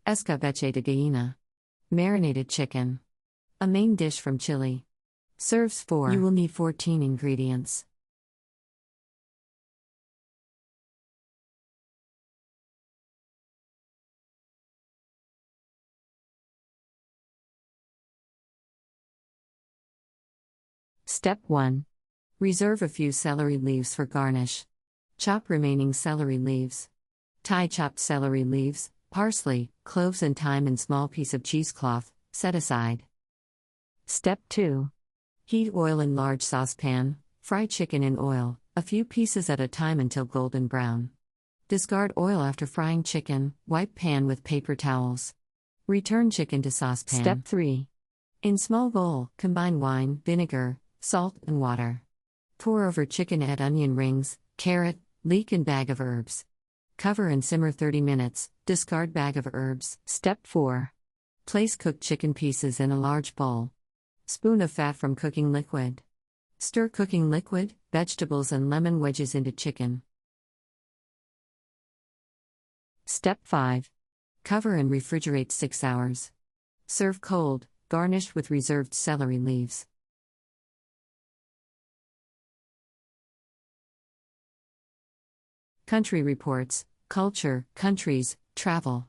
Escabeche de Gallina. Marinated chicken. A main dish from Chile. Serves 4. You will need 14 ingredients. Step 1. Reserve a few celery leaves for garnish. Chop remaining celery leaves. Tie chopped celery leaves, parsley, cloves and thyme in small piece of cheesecloth, set aside. Step 2. Heat oil in large saucepan, fry chicken in oil, a few pieces at a time until golden brown. Discard oil after frying chicken, wipe pan with paper towels. Return chicken to saucepan. Step 3. In small bowl, combine wine, vinegar, salt, and water. Pour over chicken, add onion rings, carrot, leek and bag of herbs. Cover and simmer 30 minutes, discard bag of herbs. Step 4. Place cooked chicken pieces in a large bowl. Spoon of fat from cooking liquid. Stir cooking liquid, vegetables and lemon wedges into chicken. Step 5. Cover and refrigerate 6 hours. Serve cold, garnished with reserved celery leaves. Country Reports, Culture, Countries, Travel.